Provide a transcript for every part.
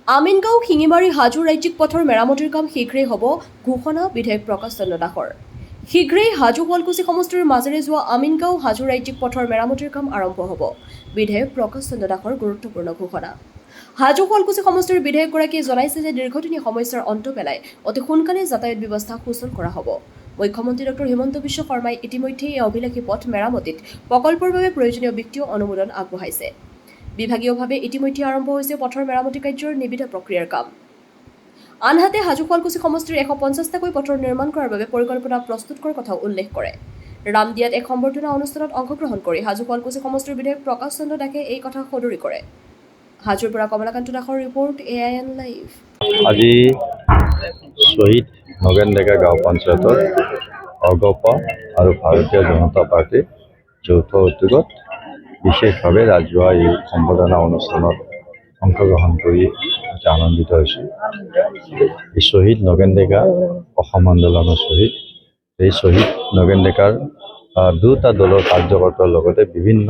আমিনগাঁও শিঙিমাৰী হাজো ৰাজ্যিক পথৰ মেৰামতিৰ কাম শীঘ্ৰেই হ'ব ঘোষণা বিধায়ক প্ৰকাশ চন্দ্ৰ দাসৰ। শীঘ্ৰেই হাজো শুৱালকুছি সমষ্টিৰ মাজেৰে যোৱা আমিনগাঁও হাজো ৰাজ্যিক পথৰ মেৰামতিৰ কাম আৰম্ভ হ'ব। বিধায়ক প্ৰকাশ চন্দ্ৰ দাসৰ গুৰুত্বপূৰ্ণ ঘোষণা। হাজো শুৱালকুছি সমষ্টিৰ বিধায়কগৰাকীয়ে জনাইছে যে দীৰ্ঘদিনীয়া সমস্যাৰ অন্ত পেলাই অতি সোনকালে যাতায়াত ব্যৱস্থা সুচল কৰা হ'ব। মুখ্যমন্ত্ৰী ডক্টৰ হিমন্ত বিশ্ব শৰ্মাই ইতিমধ্যে এই অভিলাষী পথ মেৰামতিত প্ৰকল্পৰ বাবে প্ৰয়োজনীয় বিত্তীয় অনুমোদন আগবঢ়াইছে। বিভাগীয়ভাৱে ইতিমধ্যে আৰম্ভ হৈছে পথৰ মেৰামতি কাৰ্যৰ নিবিড় প্ৰক্ৰিয়াৰ কাম। আনহাতে হাজো শুৱালকুছি সমষ্টিৰ 150টাকৈ পথৰ নিৰ্মাণ কৰাৰ বাবে পৰিকল্পনা প্ৰস্তুত কৰাৰ কথাও উল্লেখ কৰে। ৰামদিয়াত এক সম্বৰ্ধনা অনুষ্ঠানত অংশগ্ৰহণ কৰি হাজো শুৱালকুছি সমষ্টিৰ বিধায়ক প্ৰকাশ চন্দ্ৰ দাসে এই কথা সদৰি কৰে। হাজোৰ পৰা কমলাকান্ত দাসৰ ৰিপৰ্ট AIN লাইভ। আজি শ্বহীদ নগেন ডেকা গাঁও পঞ্চায়তৰ অগপ আৰু ভাৰতীয় জনতা পাৰ্টিৰ যৌথ উদ্যোগত বিশেষভাৱে ৰাজহুৱা এই সম্বৰ্ধনা অনুষ্ঠানত অংশগ্ৰহণ কৰি আনন্দিত হৈছোঁ। এই শ্বহীদ নগেন ডেকা অসম আন্দোলনৰ শ্বহীদ। এই শ্বহীদ নগেন ডেকাৰ দুটা দলৰ কাৰ্যকৰ্তাৰ লগতে বিভিন্ন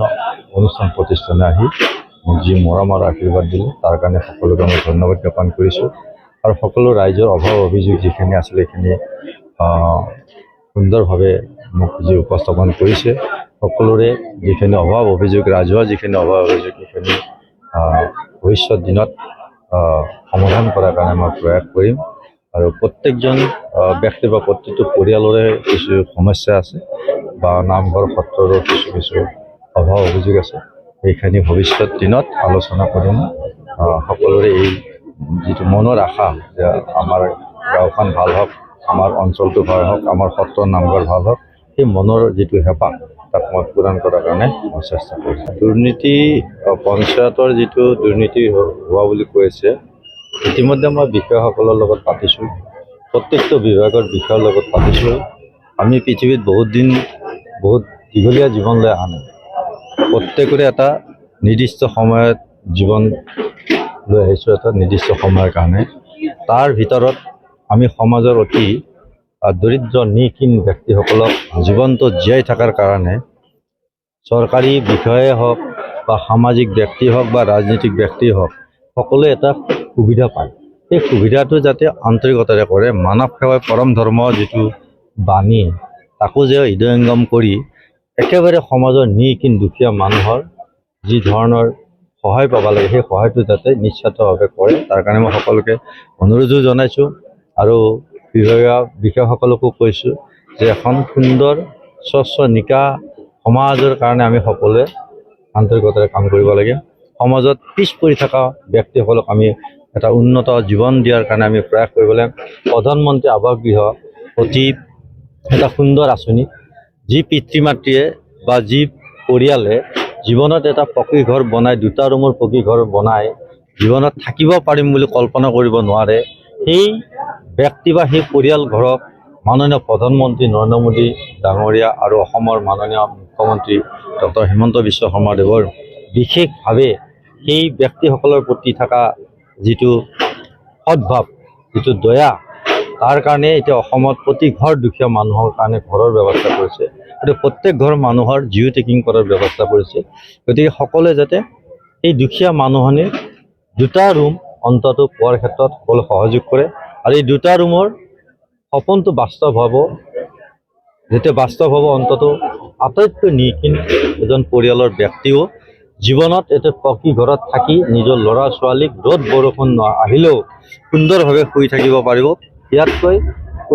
অনুষ্ঠান প্ৰতিষ্ঠানে আহি মোক যি মৰম আৰু আশীৰ্বাদ দিলে তাৰ কাৰণে সকলোকে মই ধন্যবাদ জ্ঞাপন কৰিছোঁ। আৰু সকলো ৰাইজৰ অভাৱ অভিযোগ যিখিনি আছিলে সেইখিনি সুন্দৰভাৱে মোক যি উপস্থাপন কৰিছে, সকলোৰে যিখিনি অভাৱ অভিযোগ ৰাজহুৱা যিখিনি অভাৱ অভিযোগ সেইখিনি ভৱিষ্যত দিনত সমাধান কৰাৰ কাৰণে মই প্ৰয়াস কৰিম। আৰু প্ৰত্যেকজন ব্যক্তি বা প্ৰতিটো পৰিয়ালৰে কিছু সমস্যা আছে বা নামঘৰ সত্ৰৰো কিছু অভাৱ অভিযোগ আছে, সেইখিনি ভৱিষ্যত দিনত আলোচনা কৰিম। সকলোৰে এই যিটো মনৰ আশা যে আমাৰ গাঁওখন ভাল হওক, আমাৰ অঞ্চলটো ভাল হওক, আমাৰ সত্ৰৰ নামঘৰ ভাল হওক, সেই মনৰ যিটো হেঁপাহ তাক মই পূৰণ কৰাৰ কাৰণে মই চেষ্টা কৰিছোঁ। দুৰ্নীতি পঞ্চায়তৰ যিটো দুৰ্নীতি হোৱা বুলি কৈ আছে, ইতিমধ্যে মই বিষয়াসকলৰ লগত পাতিছোঁ, প্ৰত্যেকটো বিভাগৰ বিষয়াৰ লগত পাতিছোঁ। আমি পৃথিৱীত বহুত দীঘলীয়া জীৱন লৈ অহা নাই। প্ৰত্যেকৰে এটা নিৰ্দিষ্ট সময়ত জীৱন লৈ আহিছোঁ, এটা নিৰ্দিষ্ট সময়ৰ কাৰণে। তাৰ ভিতৰত আমি সমাজৰ অতি দৰিদ্ৰ নিকিন ব্যক্তিসকলক জীৱনটো জীয়াই থকাৰ কাৰণে চৰকাৰী বিষয়াই হওক বা সামাজিক ব্যক্তি হওক বা ৰাজনৈতিক ব্যক্তি হওক, সকলোৱে এটা সুবিধা পায়। সেই সুবিধাটো যাতে আন্তৰিকতাৰে কৰে, মানৱ সেৱাই পৰম ধৰ্ম যিটো বাণী তাকো যে হৃদয়ংগম কৰি একেবাৰে সমাজৰ নিকিন দুখীয়া মানুহৰ যি ধৰণৰ সহায় পাব লাগে সেই সহায়টো যাতে নিশ্চিতভাৱে কৰে, তাৰ কাৰণে মই সকলোকে অনুৰোধো জনাইছোঁ। আৰু বিভাগীয় বিষয়াসকলকো কৈছোঁ যে এখন সুন্দৰ স্বচ্ছ নিকা সমাজৰ কাৰণে আমি সকলোৱে আন্তৰিকতাৰে কাম কৰিব লাগে। সমাজত পিছ পৰি থকা ব্যক্তিসকলক আমি এটা উন্নত জীৱন দিয়াৰ কাৰণে আমি প্ৰয়াস কৰিব লাগে। প্ৰধানমন্ত্ৰী আৱাস গৃহ অতি এটা সুন্দৰ আঁচনি, যি পিতৃ মাতৃয়ে বা যি পৰিয়ালে জীৱনত এটা পকী ঘৰ বনাই, দুটা ৰুমৰ পকী ঘৰ বনাই জীৱনত থাকিব পাৰিম বুলি কল্পনা কৰিব নোৱাৰে, সেই ব্যক্তি বা সেই পৰিয়াল ঘৰক মাননীয় প্ৰধানমন্ত্ৰী নৰেন্দ্ৰ মোদী ডাঙৰীয়া আৰু অসমৰ মাননীয় মুখ্যমন্ত্ৰী ডক্টৰ হিমন্ত বিশ্ব শৰ্মাদেৱৰ বিশেষভাৱে সেই ব্যক্তিসকলৰ প্ৰতি থকা যিটো সদ্ভাৱ, যিটো দয়া, তাৰ কাৰণে এতিয়া অসমত প্ৰতি ঘৰ দুখীয়া মানুহৰ কাৰণে ঘৰৰ ব্যৱস্থা কৰিছে। গতিকে প্ৰত্যেক ঘৰ মানুহৰ জিঅ' টেকিং কৰাৰ ব্যৱস্থা কৰিছে। গতিকে সকলোৱে যাতে এই দুখীয়া মানুহখিনিৰ দুটা ৰুম অন্ততঃ পোৱাৰ ক্ষেত্ৰত সকলো সহযোগ কৰে। আৰু এই দুটা ৰুমৰ সপোনটো বাস্তৱ হ'ব, যেতিয়া বাস্তৱ হ'ব অন্ততঃ আটাইতকৈ নিকিন এজন পৰিয়ালৰ ব্যক্তিও জীৱনত এটা পকী ঘৰত থাকি নিজৰ ল'ৰা ছোৱালীক ৰ'দ বৰষুণ আহিলেও সুন্দৰভাৱে শুই থাকিব পাৰিব। ইয়াতকৈ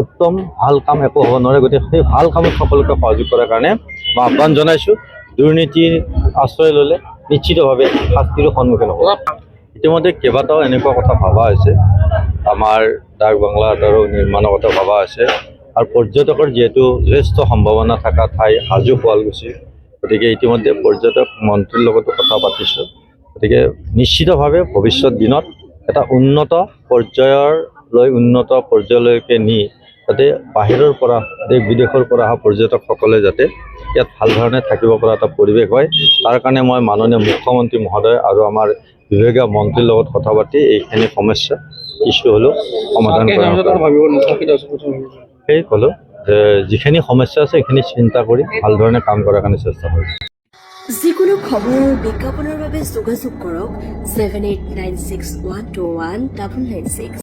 উত্তম ভাল কাম একো হ'ব নোৱাৰে। গতিকে সেই ভাল কামত সকলোকে সহযোগ কৰাৰ কাৰণে মই আহ্বান জনাইছোঁ। দুৰ্নীতিৰ আশ্ৰয় ল'লে নিশ্চিতভাৱে শাস্তিৰো সন্মুখীন হ'ব। ইতিমধ্যে কেইবাটাও এনেকুৱা কথা ভবা হৈছে, আমাৰ ডাক বাংলা এটাৰো নিৰ্মাণৰ কথা ভবা হৈছে। আৰু পৰ্যটকৰ যিহেতু যথেষ্ট সম্ভাৱনা থকা ঠাই হাজো শুৱালকুছি, গতিকে ইতিমধ্যে পৰ্যটক মন্ত্ৰীৰ লগতো কথা পাতিছোঁ। গতিকে নিশ্চিতভাৱে ভৱিষ্যত দিনত এটা উন্নত পৰ্যায়লৈকে নি যাতে বাহিৰৰ পৰা দেশ বিদেশৰ পৰা অহা পৰ্যটকসকলে যাতে ইয়াত ভাল ধৰণে থাকিব পৰা এটা পৰিৱেশ হয়, তাৰ কাৰণে মই মাননীয় মুখ্যমন্ত্ৰী মহোদয় আৰু আমাৰ বিভাগীয় মন্ত্ৰীৰ লগত কথা পাতি এইখিনি সমস্যা কিছু হ'লেও সমাধান কৰা সেই ক'লোঁ যে যিখিনি সমস্যা আছে সেইখিনি চিন্তা কৰি ভাল ধৰণে কাম কৰাৰ কাৰণে চেষ্টা কৰিম। যিকোনো খবৰ আৰু বিজ্ঞাপনৰ বাবে যোগাযোগ কৰক 7896121996